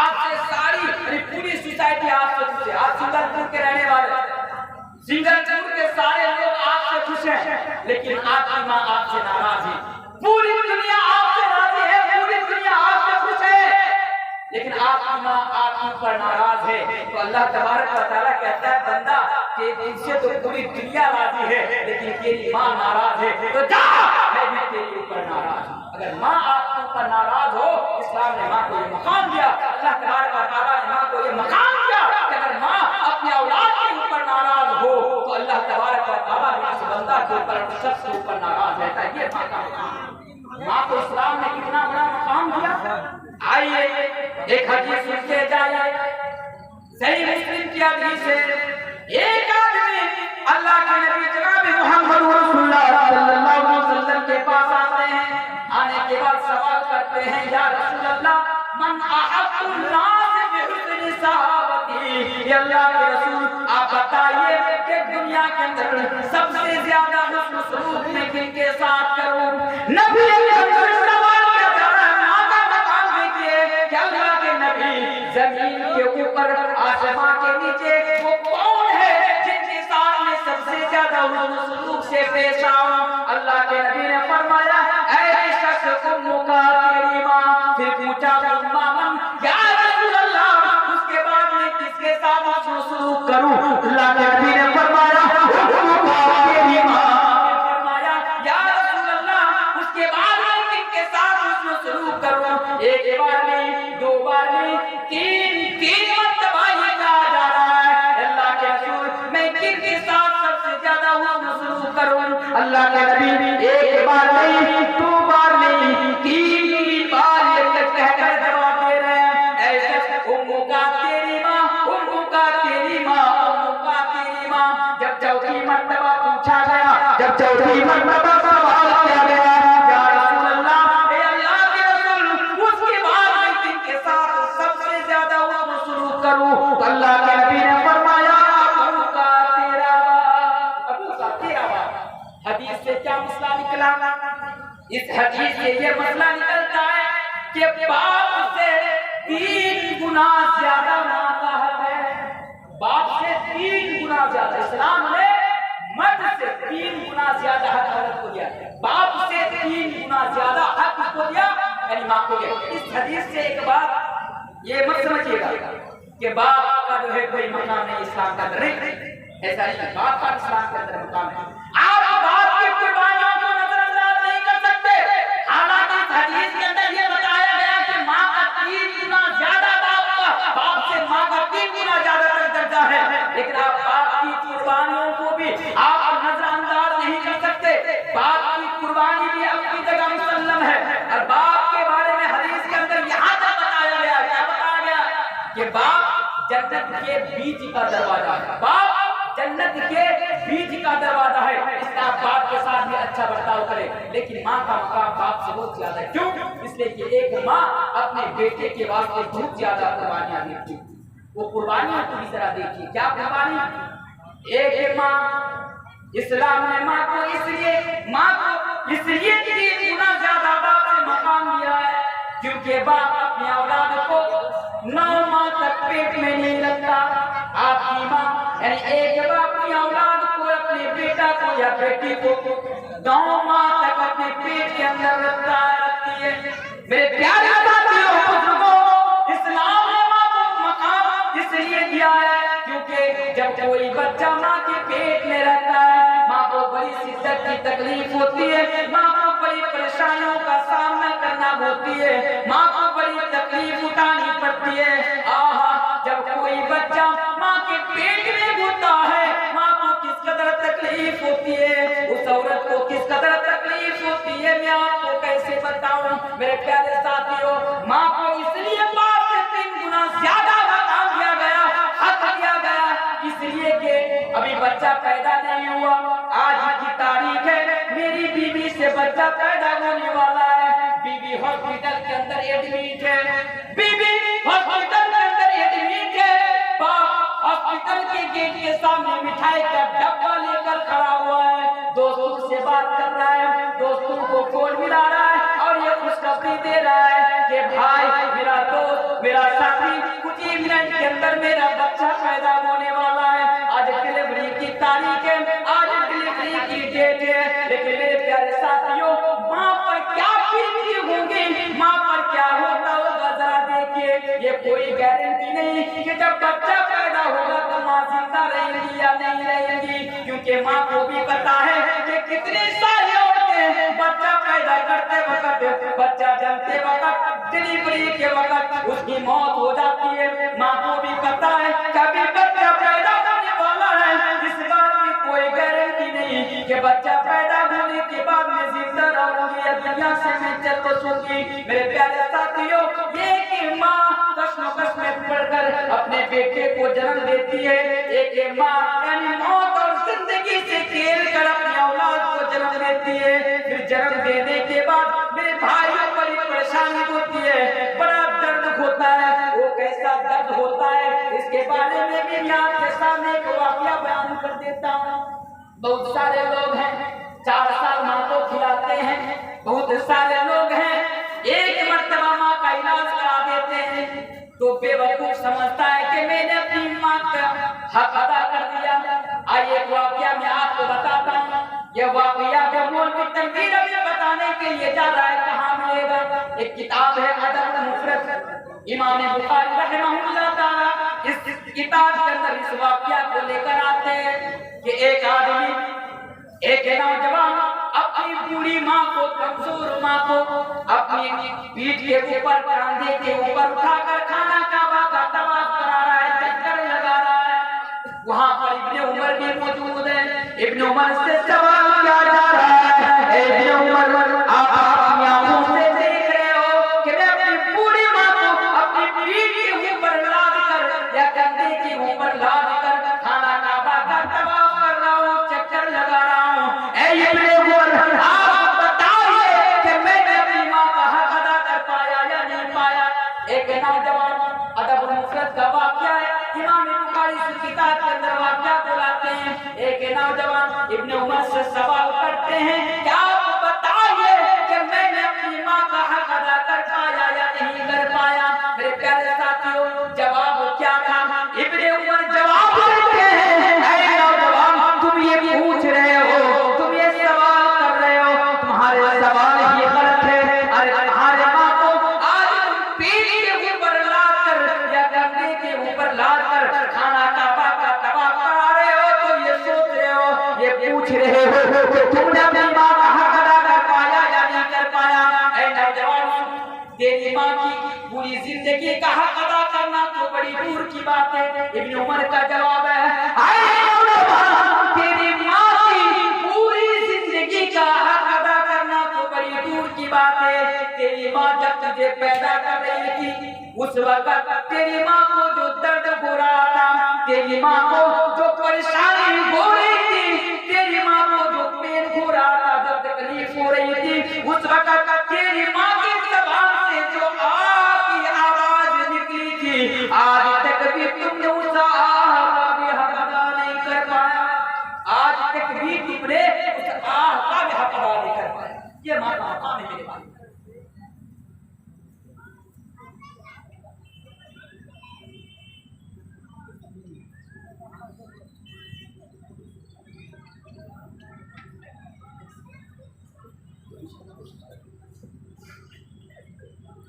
آپ سے ساری پوری سوسائٹی آپ سے خوش ہے آپ سنگل پور کے رہنے والے سنگل پور کے سارے لوگ آپ سے خوش ہیں لیکن آپ کی ماں آپ سے ناراض ہے پوری دنیا آپ سے راضی ہے پوری دنیا آپ سے خوش ہے لیکن آپ کی ماں آپ آپ کے اوپر ناراض ہے تو اللہ تبارک و تعالیٰ کہتا ہے بندہ کہ تجھ سے تو پوری دنیا راضی ہے لیکن تیری ماں ناراض ہے تو جا میں بھی تیرے اوپر ناراض ہوں۔ اگر ماں آپ کے اوپر ناراض ہو، اسلام نے ماں کو یہ مقام دیا، اللہ تبارک و تعالیٰ نے ماں کو یہ مقام دیا کہ اگر ماں اپنے اولاد کے اوپر ناراض ہو تو اللہ تبارک و تعالیٰ بھی اس بندہ کے اوپر اس شخص کے اوپر ناراض رہتا ہے۔ یہ ماں کا مقام ہے۔ ماں کو اسلام نے کتنا بڑا مقام دیا۔ آئیے ایک حدیث سن کے جائے، صحیح مسلم کی حدیث ہے، ایک آدمی اللہ کے نبی جناب محمد رسول اللہ صلی اللہ علیہ وسلم کے پاس آتے ہیں، آنے کے بعد سوال کرتے ہیں یا رسول اللہ من احق الناس بحسن صحابتی، یا اللہ کے رسول آپ بتائیے کہ دنیا کے اندر سب سے زیادہ حسن سلوک میں کن کے ساتھ کروں؟ نبی زمین کے اوپر آسمان کے نیچے وہ کون ہے جن کے ساتھ میں سب سے زیادہ حسن سلوک سے پیش آؤں؟ اللہ کے نبی نے فرمایا اے شخص امک تیری ماں۔ پھر پوچھا من یا رسول اللہ اس کے بعد میں کس کے ساتھ حسن سلوک کروں؟ اللہ کے نبی نے فرمایا امک تیری ماں۔ فرمایا یا رسول اللہ اس کے بعد میں کن کے ساتھ حسن سلوک کروں؟ ایک بار نہیں، دو بار نہیں، تین مرتبہ یہ کہا جا رہا ہے اللہ کے رسول میں کن کے ساتھ سب سے زیادہ حسن سلوک کروں؟ اللہ کے نبی ایک بار نہیں، دو بار نہیں، تین بار یہ کہہ کر جواب دے رہے ہیں اے شخص امک تیری ماں، امک تیری ماں، امک تیری ماں۔ جب چوتھی مرتبہ پوچھا گیا، جب چوتھی مرتبہ سوال کیا گیا یا رسول اللہ اے اللہ کے رسول اس کے بعد میں کن کے ساتھ سب سے زیادہ حسن سلوک کروں؟ تو اللہ کے نبی نے فرمایا ابو کا تیرا باپ، ابو کا تیرا باپ۔ حدیث سے کیا مسئلہ نکلا؟ اس حدیث سے یہ مسئلہ نکلتا ہے کہ باپ سے 3 گنا زیادہ ماں کا حق ہے۔ باپ سے 3 گنا زیادہ، اسلام نے مرد سے 3 گنا زیادہ حق عورت کو دیا، باپ سے 3 گنا زیادہ حق کو دیا یعنی ماں کو دیا۔ اس حدیث سے ایک بات یہ مت سمجھیے گا کہ باپ کا جو ہے کوئی مقام نہیں اسلام کا اندر، نہیں، ایسا نہیں، باپ کا اسلام کے اندر مقام ہے۔ آپ باپ کی قربانیوں کو نظر انداز نہیں کر سکتے، حالانکہ اس حدیث کے اندر یہ بتایا گیا کہ ماں کا 3 گنا زیادہ باپ سے ماں کا 3 گنا زیادہ تک درجہ ہے، لیکن آپ باپ کی قربانیوں کو بھی آپ نظر انداز نہیں کر سکتے۔ باپ کی قربانی بھی اپنی جگہ مسلم ہے، اور باپ کے بارے میں حدیث کے اندر یہاں تک بتایا گیا، کیا بتایا گیا کہ باپ جنت کے بیج کا دروازہ ہے، باپ جنت کے بیج کا دروازہ ہے، اس کا باپ کے ساتھ بھی اچھا برتاؤ کرے۔ لیکن ماں کا مقام باپ سے بہت زیادہ ہے، کیوں؟ اس لیے کہ ایک ماں اپنے بیٹے کے واسطے بہت زیادہ قربانیاں دیتی ہے۔ وہ قربانیاں کو بھی ذرا دیکھیے، کیا قربانی؟ ایک ماں، اسلام نے ماں کو اس لیے 3 گنا زیادہ باپ سے مقام دیا ہے کیونکہ باپ اپنی اولاد کو 9 ماہ تک پیٹ میں نہیں رکھتا۔ آپ کی ماں یعنی ایک باپ اپنی اولاد کو، اپنے بیٹا کو یا بیٹی کو 9 ماہ تک اپنے پیٹ کے اندر رکھتی ہے۔ میرے پیارے ساتھیوں، بزرگوں، اسلام نے ماں کو مقام اس لیے دیا ہے کیونکہ جب کوئی بچہ ماں کے پیٹ میں رہتا ہے، ماں کو بڑی شدت کی تکلیف ہوتی ہے، ماں کو بڑی پریشانیوں کا سامنا کرنا ہوتی ہے، ماں کو بڑی تکلیف اٹھانی پڑتی ہے۔ جب کوئی بچہ ماں کے پیٹ میں ہوتا ہے، ماں کو کس قدر تکلیف ہوتی ہے، اس عورت کو کس قدر تکلیف ہوتی ہے، میں آپ کو کیسے بتاؤں؟ میرے پیارے ساتھیوں، ماں کو اس لیے باپ سے 3 گنا زیادہ مقام دیا گیا، حق دیا گیا، اس لیے کہ ابھی بچہ پیدا نہیں ہوا، آج کی تاریخ ہے، میری بیوی سے بچہ پیدا ہونے والا ہے، بیوی ہاسپٹل کے اندر ایڈمٹ ہے، بیوی ہاسپٹل کے اندر ایڈمٹ ہے، باپ ہاسپٹل کے گیٹ کے سامنے مٹھائی کا ڈبہ لے کر کھڑا ہوا ہے، دوستوں سے بات کر رہا ہے، دوستوں کو فون ملا رہا ہے اور یہ خوشخبری دے رہا ہے کہ بھائی، میرا دوست، میرا ساتھی کچھ ہی منٹ کے اندر میرا بچہ پیدا ہونے والا ہے، آج ڈلیوری کی تاریخ ہے، آج ڈلیوری کی ڈیٹ ہے، لیکن میرے پیارے ساتھیوں، ماں پر کیا بیتی ہوں گی، ماں پر کیا ہوتا ہوگا ذرا دیکھیے، یہ کوئی گارنٹی نہیں जब बच्चा पैदा होगा तो माँ जिंदा रहेंगी या नहीं रहेंगी, क्योंकि माँ को भी पता है कि कितनी सारी औरतें बच्चा पैदा करते वक्त, बच्चा जन्मते वक्त, डिलीवरी के वक्त उसकी मौत हो जाती है। माँ को भी पता है कभी बच्चा पैदा होने वाला है, इस बात की कोई गारंटी नहीं कि बच्चा पैदा होने के बाद मैं जिंदा रहूंगी या दुनिया से मैं चल बसूंगी। मेरे प्यारे साथियों, ये कि माँ कश्मकश में पड़कर अपने बेटे को जन्म देती है, एक माँ यानी मौत और जिंदगी से खेल कर अपनी औलाद को जन्म देती है। फिर जन्म देने के बाद मेरे भाइयों बड़ी परेशानी होती है, बड़ा दर्द होता है। वो कैसा दर्द होता है इसके बारे में भी मैं आपके सामने एक वाकया बयान कर देता हूँ। बहुत सारे लोग हैं 4 साल माँ को खिलाते हैं, बहुत सारे लोग हैं एक मर्तबा माँ का इलाज करा देते हैं तो बेवकूफ समझता है कि मैंने अपनी माँ का हक अदा कर दिया। आइए एक वाकया मैं आपको बताता हूँ। यह वाकया जो मौलवी तनवीर अभी बताने के लिए जा रहा है कहाँ मिलेगा? एक किताब है अदब मुफरद, इमाम बुखारी रहमहुल्लाह ताला इस किताब के अंदर इस वाकया को लेकर आते हैं कि एक आदमी, एक नौजवान अपनी बूढ़ी माँ को, कमजोर माँ को अपनी पीठ के ऊपर, कंधे के ऊपर उठाकर खाना काबा का तवाफ करा रहा है, चक्कर लगा रहा है। वहाँ पर इब्ने उमर भी मौजूद है। इब्ने उमर से सवाल किया जा रहा है, इब्ने उमर आप अपनी आंखों से देख रहे हो कि मैं अपनी बूढ़ी माँ को अपनी पीठ के ऊपर लाद कर या कंधे के ऊपर लाद कर खाना काबा का तवाफ कर रहा हूँ, चक्कर लगा रहा हूँ। इब्ने उमर आप बताइए कि मैंने अपनी माँ का हक अदा कर पाया या नहीं पाया? एक नौजवान, अदब मुफरद का वाकया है, इमाम बुखारी इस किताब के अंदर वाकया को लाते हैं। एक नौजवान इब्ने उमर से सवाल करते हैं कि आप बताइए कि मैंने अपनी माँ का हक अदा कर पाया या नहीं कर पाया? मेरे प्यारे साथियों, जवाब क्या था? इब्ने उमर जवाब देते हैं, ऐ नौजवान तुम ये पूछ रहे हो, तुम ये सवाल कर रहे हो, तुम्हारे सवाल ये गलत है। अरे तुम्हारे माँ को आज तुम पीठ के ऊपर लाद कर या कंधे के ऊपर लाद कर खाना काबा का तवाफ करा रहे हो तो ये सोच रहे हो, ये पूछ रहे हो कि तुमने अपनी माँ का हक अदा कर पाया या नहीं कर पाया? ऐ नौजवान, तेरी माँ की पूरी जिंदगी का हक अदा करना तो बड़ी दूर की बात है। इब्ने उमर का जवाब है, ऐ नौजवान, तेरी माँ की पूरी जिंदगी का हक अदा करना तो बड़ी दूर की बात है। तेरी माँ जब तुझे पैदा कर रही थी उस वक्त तेरी माँ को जो दर्द हो रहा था, तेरी माँ को जो परेशानी हो रही थी, तेरी माँ को जो पेन हो रहा था, जो तकलीफ हो रही थी, उस वक्त तेरी माँ की ज़बान से जो आह की आवाज निकली थी, आज तक भी तुमने उस आह का भी हक अदा नहीं कर पाया। आज तक भी तुमने उस आह का भी हक अदा नहीं कर पाया। ये माँ का मकाम है मेरे भाई।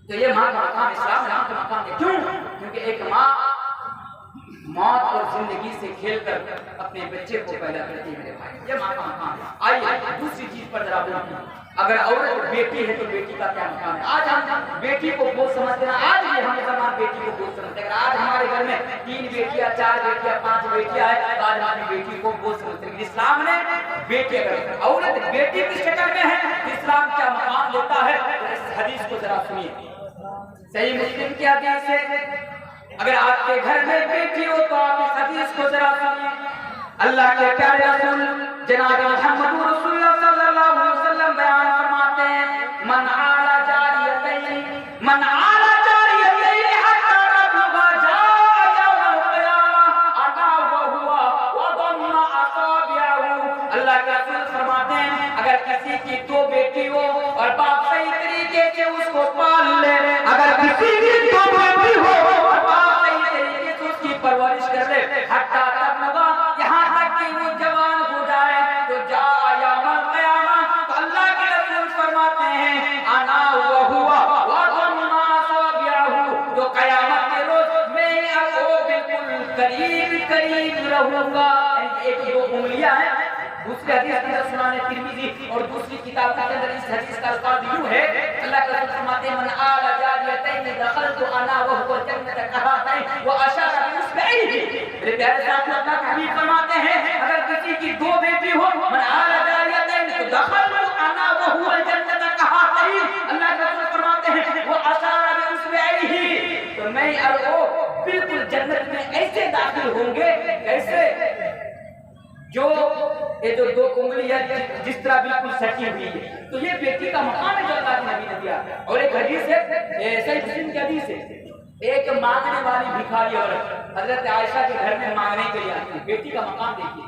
तो ये माँ का मकाम इस्लाम में माँ का मकाम है। क्यों? क्योंकि एक माँ मौत और जिंदगी से खेलकर अपने बच्चे को पैदा करती है मेरे भाई। ये माँ का मकाम है। आइए दूसरी चीज पर जरा बोलते हैं। अगर औरत बेटी है तो बेटी का क्या मकाम है? आज हम बेटी को बोझ समझते हैं, आज भी हम मुसलमान बेटी को बोझ समझते हैं। आज हमारे घर में 3 बेटियां, 4 बेटियां, 5 बेटियां है, आज हमारी बेटी को बोझ समझते हैं। इस्लाम ने बेटी अगर औरत बेटी की शक्ल में है, इस्लाम क्या मकाम देता है? तो इस हदीस को जरा सुनिए। सही मुस्लिम की हदीस है। अगर आपके घर में बेटी हो तो आप इस हदीस को जरा सुनिए। अल्लाह के प्यारे रसूल जनाब मुहम्मद रसूलुल्लाह सल्लल्लाहु अलैहि वसल्लम बयान फरमाते हैं, मन आला जारियतैन हत्ता तबलुगा जा'a यौमल क़ियामा अना व हुवा व दम्मा असाबिअहु। अल्लाह के रसूल फरमाते हैं, अगर किसी की 2 बेटी हो और बाप सही तरीके से उसको पाल ले, अगर किसी की 2 बेटी हो और बाप सही तरीके से उसकी परवरिश कर ले, हत्ता तबलुगा यहाँ तक कि वो जवान हो जाए, तो जा'a यौमल क़ियामा, तो अल्लाह के रसूल फरमाते हैं करीब करीब रहूंगा। एक दो उंगलियां हैं। दूसरी हदीस में सुनाने तिरमिजी और दूसरी किताब के अंदर इस हदीस का अल्फाज यूं है, अल्लाह के रसूल फरमाते हैं मन आला जारियतैन दखलतु अना व हुवा जन्नत कहातैन व अशारा बिउस्बैहि। मेरे प्यारे साथियों, अल्लाह के हबीब फरमाते हैं अगर किसी की दो बेटी हो, मन आला जारियतैन तो दखलतु अना व हुवा जन्नत कहातैन, अल्लाह के रसूल फरमाते हैं वो अशारा बिउस्बैहि, तो मैं और वो बिल्कुल जन्नत में ऐसे दाखिल होंगे कैसे जो ये जो दो उंगलियां जिस तरह बिल्कुल सटी हुई है। तो ये बेटी का मकाम है जो अल्लाह के नबी ने दिया। और एक हदीस है, सही मुस्लिम की हदीस है, एक मांगने वाली भिखारी औरत हजरत आयशा के घर में मांगने के लिए आती है। बेटी का मकाम देखिए,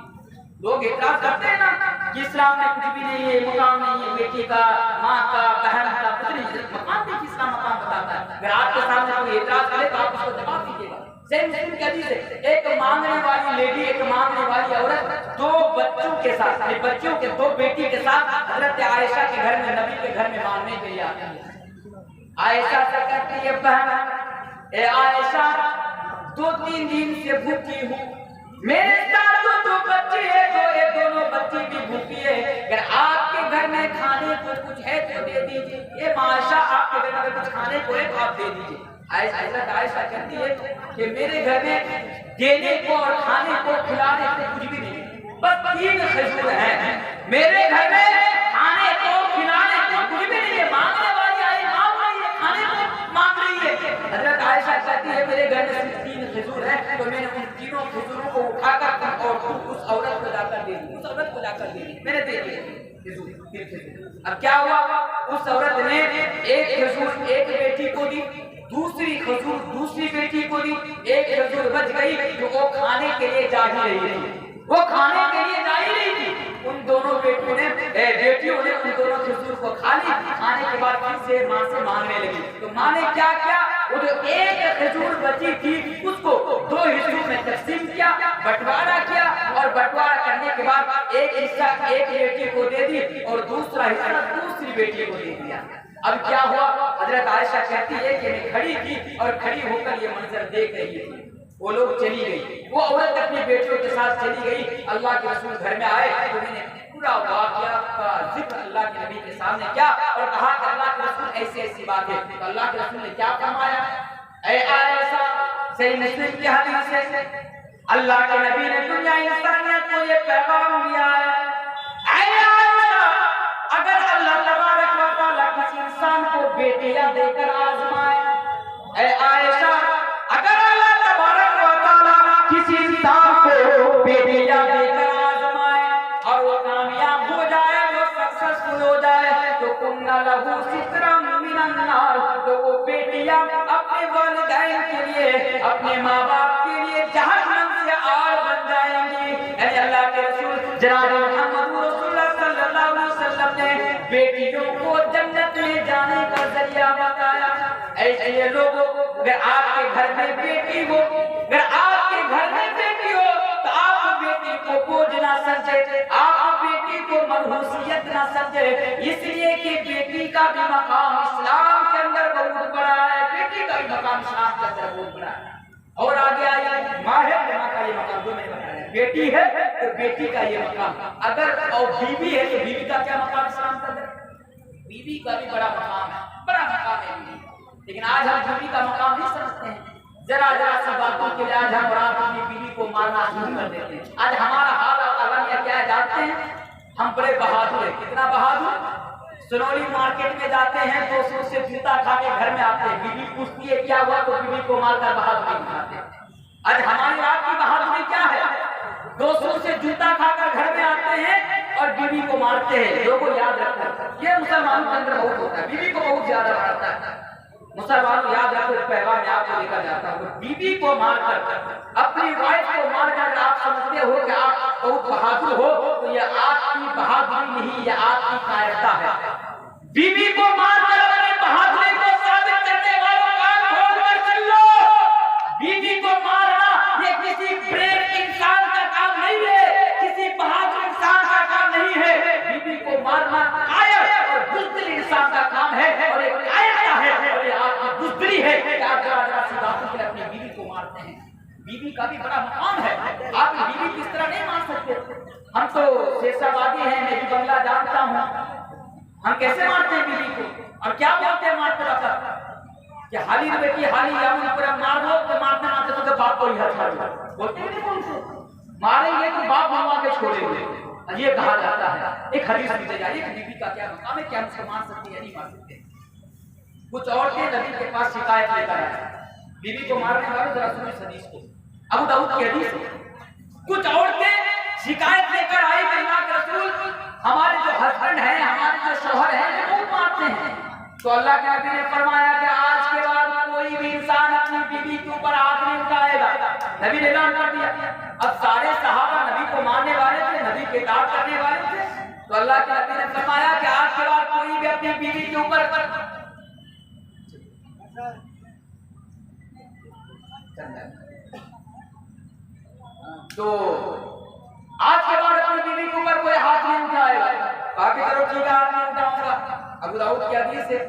लोग इतराज करते हैं ना कि इस्लाम में कुछ भी नहीं है, मकाम नहीं है बेटी का, माँ का, बहन का, कुछ नहीं। मकाम देखिए, इस्लाम मकाम बताता है। अगर आपके सामने कोई इतराज करे तो आप उसको जवाब दीजिएगा। एक मांगने वाली लेडी, एक मांगने वाली औरत दो बच्चों के साथ, बच्चों के दो बेटी के साथ हजरत आयशा के घर में, नबी के घर में मांगने के लिए आती है। आयशा से कहती है बहन ए आयशा 2-3 दिन से भूखी हूँ, मेरे साथ दो बच्चे हैं, तो ये दोनों बच्चे भी भूखी है, अगर आपके घर में खाने को कुछ है तो दे दीजिए। ये माशा आपके घर में कुछ खाने को है तो आप दे दीजिए। आयशा कहती है कि मेरे घर में देने को और खाने को खिलाने को कुछ भी नहीं, बस 3 खजूर हैं मेरे घर में, खाने को खिलाने को कुछ भी नहीं है। मांगने वाली आई मांग रही है, खाने को मांग रही है। हजरत आयशा कहती है मेरे घर में सिर्फ 3 खजूर हैं, तो मैंने उन तीनों खजूरों को उठाकर और उस औरत को जाकर दे दी, उस औरत को जाकर दे दी, मैंने दे दिए। अब क्या हुआ, उस औरत ने एक खजूर एक बेटी को दी, दूसरी खजूर दूसरी बेटी को दी, एक खजूर बच गई जो वो खाने के लिए जा ही रही थी, वो खाने के लिए जा ही रही थी। उन दोनों बेटियों ने उन दोनों खजूर को खा ली। खाने के बाद फिर से माँ से मांगने लगी, तो माँ ने क्या किया, वो जो एक खजूर बची थी उसको 2 हिस्सों में तकसीम किया, बंटवारा किया, और बंटवारा करने के बाद एक हिस्सा एक बेटी को दे दी और दूसरा हिस्सा दूसरी बेटी को दे दिया। अब क्या हुआ, हजरत आयशा कहती है कि मैं खड़ी थी और खड़ी होकर ये मंजर देख रही थी। वो लोग चली गई, वो औरत अपनी बेटियों के साथ चली गई। अल्लाह के रसूल घर में आए तो मैंने पूरा वाक़या का जिक्र अल्लाह के नबी के सामने किया और कहा कि अल्लाह के रसूल ऐसी ऐसी बात है। तो अल्लाह के रसूल ने क्या फरमाया, ऐ आयशा, सही मुस्लिम की हदीस है, अल्लाह के नबी ने दुनिया इंसानियत को ये पैगाम दिया है, ऐ आयशा, अगर अल्लाह तबारक व तआला किसी इंसान को बेटियां देकर आजमाए, ऐ आयशा, अगर अल्लाह तबारक व तआला किसी इंसान को बेटियां देकर आजमाए और वो कामयाब हो जाए, वो सक्सेसफुल हो जाए, तो कुन्ना लहू सित्रम मिनन नार, तो वो बेटियां अपने वालिदैन के लिए, अपने माँ बाप के लिए जहन्नम से आग बन जाएंगी। अल्लाह के रसूल जनाब मोहम्मद रसूलुल्लाह सल्लल्लाहु अलैहि वसल्लम ने बेटियों को जन्नत में जाने का जरिया बताया। ऐसे लोगों, अगर आपके घर में बेटी हो, अगर आपके घर में बेटी हो, तो आप बेटी को बोझ ना समझे, आप बेटी को मनहूसियत ना समझे, इसलिए कि बेटी का भी मकाम इस्लाम के अंदर बहुत बड़ा है, बेटी का भी मकाम इस्लाम के अंदर बहुत बड़ा है। और आगे आइए, माँ है तो माँ का ये मकाम जो मैंने बताया, बेटी है तो बेटी का ये मकाम, अगर और बीवी है तो बीवी का क्या मकाम इस्लाम के अंदर, बीवी का भी बड़ा मकाम है, बड़ा मकाम है बीवी। लेकिन आज हम बीवी का मकाम नहीं समझते हैं, जरा सी बातों के लिए आज हम अपनी बीवी को मारना शुरू कर देते हैं। आज हमारा हाल और अलग क्या है जानते हैं, हम बड़े बहादुर हैं। कितना बहादुर, सुनौली मार्केट में जाते हैं, 200 से जूता खा के घर में आते हैं, बीवी पूछती है क्या हुआ, तो बीवी को मारकर बहादुरी दिखाते हैं। आज हमारी आपकी बहादुरी क्या है, 200 से जूता खाकर घर में आते हैं और बीवी को मारते हैं। लोगों याद रखो, ये मुसलमानों के अंदर बहुत होता है, बीवी को बहुत ज्यादा मारता है। मुसलमानों याद रखो, इस पैगाम में आपको लेकर जाता हूँ, बीवी को मारकर, अपनी वाइफ को मारकर आप समझते हो कि आप बहुत बहादुर हो, तो ये आपकी बहादुरी नहीं, ये आपकी कायरता है। बीवी को मारकर अपनी बहादुरी को साबित करने वालों कान खोलकर चल लो। बीवी को मारना ये किसी ब्रेव इंसान का काम नहीं है, किसी बहादुर इंसान का काम नहीं है। बीवी को मारना कायर और बुज़दिल इंसान का काम है, और एक कायरता है और ये आपकी बुज़दिली है कि आप जरा सी बातों के लिए अपनी बीवी को मारते हैं। बीवी का भी बड़ा मकाम है। आप बीवी की इस तरह नहीं मान सकते। हम तो शेषाबादी हैं, मैं भी बंगला जानता हूँ, हम कैसे मारते हैं बीवी को और क्या बोलते हैं मारते वक्त कि हाली बेटी हाली या पूरा मार दो तो मारते मारते तो बाप को ही हथियार बोलते हैं, नहीं बोलते मारेंगे तो बाप मरवा के छोड़ेंगे, ये कहा जाता है। एक हदीस में जाइए कि बीवी का क्या मकाम है, क्या उसको मार सकती है नहीं मार सकते। कुछ औरतें नबी के पास शिकायत लेकर आए, बीवी को मारने वाले जरा सुनिए इस हदीस को, अबू दाऊद की हदीस है। कुछ औरतें शिकायत लेकर आई कि अल्लाह के रसूल हमारे जो हस्बैंड हैं, हमारे जो शौहर हैं वो बहुत मारते हैं। तो अल्लाह के नबी ने फरमाया कि आज के बाद कोई भी इंसान अपनी बीवी के ऊपर हाथ नहीं उठाएगा। नबी ने ऐलान कर दिया। अब सारे सहाबा नबी को मारने वाले थे, नबी के इताअत करने वाले थे, तो अल्लाह के नबी ने फरमाया कि आज के बाद कोई भी अपनी बीवी के ऊपर तो आज के बाद अपनी बीवी के ऊपर कोई हाथ नहीं उठाएगा। बाकी चलो ठीक है, हाथ नहीं उठाऊंगा। अबू दाऊद की हदीस है।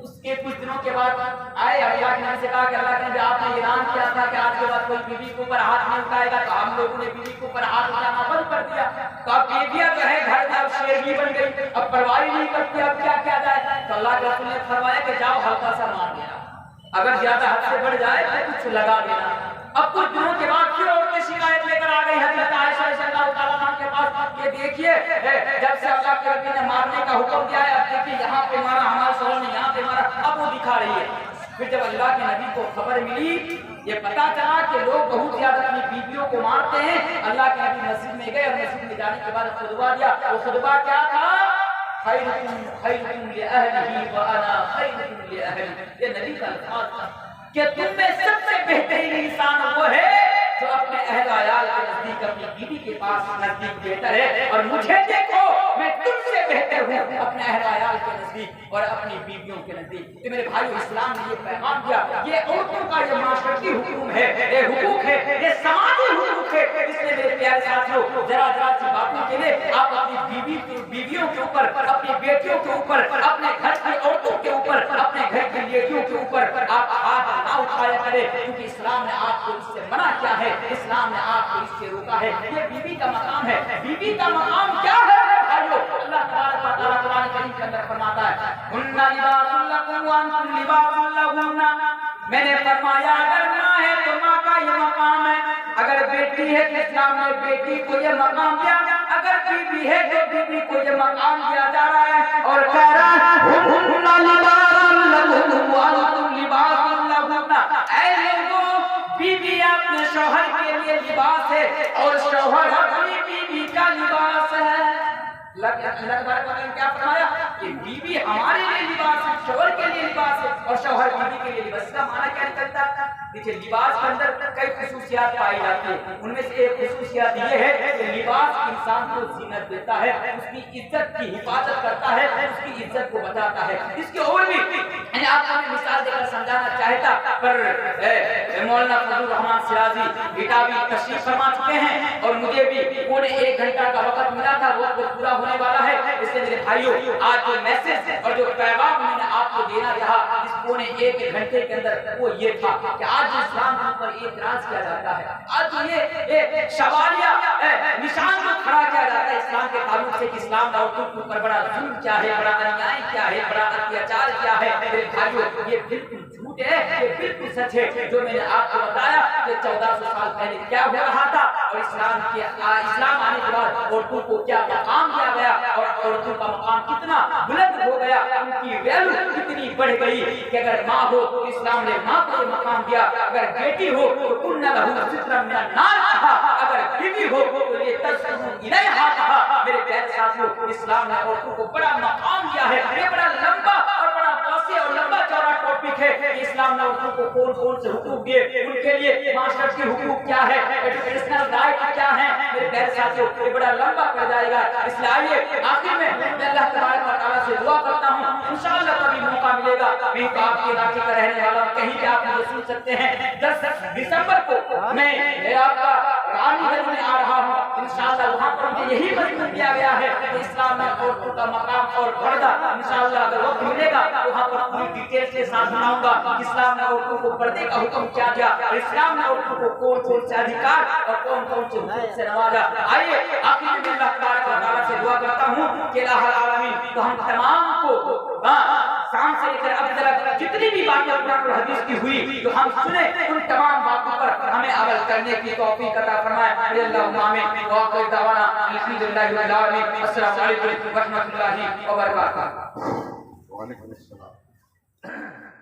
उसके कुछ दिनों के बाद आए अल्लाह के नबी से कहा कि अल्लाह के नबी आपने ऐलान किया था कि आज के बाद कोई बीवी के ऊपर हाथ नहीं उठाएगा, तो हम लोगों ने बीवी के ऊपर हाथ उठाना बंद कर दिया। तो अब बीवियां जो है घर में अब शेरनी बन गई, अब परवाह नहीं करती, अब क्या किया जाए। तो अल्लाह के रसूल ने फरमाया कि जाओ हल्का सा मार देना, अगर ज्यादा हद से बढ़ जाए तो कुछ लगा देना। अब कुछ दिनों के बाद फिर औरतें शिकायत लेकर आ गई हज़रत आयशा रज़ियल्लाहु ताला अन्हा के पास, ये देखिए जब से अल्लाह के नबी ने मारने का हुक्म दिया है, अब देखिए यहाँ पे मारा, हमारे शौहर ने यहाँ पे मारा, अब वो दिखा रही है। फिर जब अल्लाह के नबी को खबर मिली, ये पता चला कि लोग बहुत ज्यादा अपनी बीवियों को मारते हैं, अल्लाह के नबी मस्जिद में गए और मस्जिद में जाने के बाद खुतबा दिया। वो खुतबा क्या था? खैरुकुम खैरुकुम लिअहलिही व अना खैरुकुम लिअहली। ये नबी का अल्फाज था कि तुम में सबसे बेहतरीन इंसान वो है जो अपने अहल आयाल के नजदीक अपनी बीवी के पास नजदीक बेहतर है, और मुझे देखो मैं तुमसे बेहतर हूँ अपने अहल आयाल के नजदीक और अपनी बीवियों के नजदीक। तो मेरे भाइयों, इस्लाम ने ये पैगाम दिया, ये औरतों का ये माशरती हुकूम है, ये हुकूक है, ये समाजी हुकूक है। इसलिए मेरे प्यारे साथियों, जरा जरा सी बातों के लिए आप अपनी बीवियों के ऊपर, अपनी बेटियों के ऊपर, अपने घर की औरतों के ऊपर, अपने घर की बेटियों के ऊपर आप हाथ ना उठाया करें, क्योंकि इस्लाम ने आपको इससे मना किया है, इस्लाम ने आपको इससे रोका है। ये बीवी का मकाम है। बीवी का मकाम क्या है भाइयों? अल्लाह तबारक व तआला कुरान करीम के अंदर फरमाता है, हुन्ना लिबासुल लकुम व अंतुम लिबासुल लहुन्ना। मैंने फरमाया अगर माँ है तो माँ का ये मकाम है, अगर बेटी है तो इस्लाम ने बेटी को ये मकाम दिया, अगर बीवी है तो बीवी को ये मकाम दिया जा रहा है। और कह रहा है हुन्ना लिबासुल लकुम व अंतुम लिबासुल लहुन्ना। ऐ लोगों, बीवी अपने शौहर के लिए लिबास है और शौहर अपनी बीवी का लिबास है। क्या फरमाया कि बीवी हमारे लिए लिबास है, शौहर के लिए लिबास है और शौहर बीवी के लिए लिबास। इसका माना क्या निकलता है? देखिए, लिबास के अंदर कई खुसूसियात पाई जाती है। उनमें से एक खुसूसियत ये है कि लिबास इंसान को जीनत देता है, उसकी इज्जत की हिफाजत करता है, उसकी इज्जत को बचाता है। इसके और भी आपको मैं मिसाल देकर समझाना चाहता, पर मौलाना फजलुर रहमान सिराजी इटावी तशरीफ फरमा चुके हैं और मुझे भी पौने 1 घंटा का वक्त मिला था, वो पूरा होने वाला है। इसलिए मेरे भाइयों, आज जो मैसेज और जो पैगाम मैंने आपको देना चाहा इस पौने 1 घंटे के अंदर, वो ये था कि आज इस्लाम के ऊपर एतराज किया जाता है, आज ये सवालिया निशान को खड़ा किया जाता है इस्लाम के ताल्लुक से कि इस्लाम औरतों के ऊपर बड़ा जुल्म क्या है, बड़ा अन्याय क्या है, बड़ा अत्याचार क्या है। मेरे भाइयों, ये बिल्कुल झूठ है, ये बिल्कुल सच है। जो मैंने आपको बताया कि 1400 साल पहले क्या हो रहा था और इस्लाम आने के बाद औरतों को क्या मकाम दिया गया और औरतों का मकाम कितना बुलंद हो गया, उनकी वैल्यू कितनी बढ़ गई कि अगर माँ हो तो इस्लाम ने माँ को मकाम दिया, अगर बेटी हो तो कुन्ना लहू सित्रम मिनन नार कहा, अगर बीवी हो तो ये तस्करू इलैहा कहा। मेरे प्यारे साथियों, इस्लाम ने औरतों को बड़ा मकाम दिया है। ये बड़ा लंबा और बड़ा वासी और लंबा चौड़ा टॉपिक है। इस्लाम ने औरतों को कौन कौन से हुकूक दिए, उनके लिए माशरती हुकूक क्या है, एजुकेशनल राइट क्या है, मेरे प्यारे साथियों ये बड़ा लंबा पड़ जाएगा। इसलिए आइए आखिर में मैं अल्लाह तबारक व तआला से दुआ करता हूँ, इंशाअल्लाह कभी मौका मिलेगा मैं तो आपके इलाके का रहने वाला हूँ, कहीं भी आप मुझे सुन सकते हैं। 10 दिसंबर को मैं आपका रानीगंज में आ रहा हूँ, इंशाअल्लाह वहाँ पर मुझे यही मजबूत दिया गया है कि इस्लाम में औरतों का मकाम और पर्दा। इंशाअल्लाह अगर वक्त मिलेगा वहाँ पर पूरी डिटेल के साथ बताऊंगा कि اسلام نے عورتوں کو پردے کا حکم کیا دیا اور اسلام نے عورتوں کو کون کون سے ادھیکار اور کون کون سے حقوق سے نوازا. آئیے آخر میں اللہ تبارک و تعالیٰ سے دعا کرتا ہوں کہ الہ العالمین تو ہم تمام کو شام سے لے کر اب تک جتنی بھی باتیں قرآن اور حدیث کی ہوئی تو ہم سنیں ان تمام باتوں پر ہمیں عمل کرنے کی توفیق عطا فرمائے. اللہم آمین. وآخر دعوانا الحمدللہ رب العالمین. السلام علیکم ورحمۃ اللہ وبرکاتہ. وعلیکم السلام.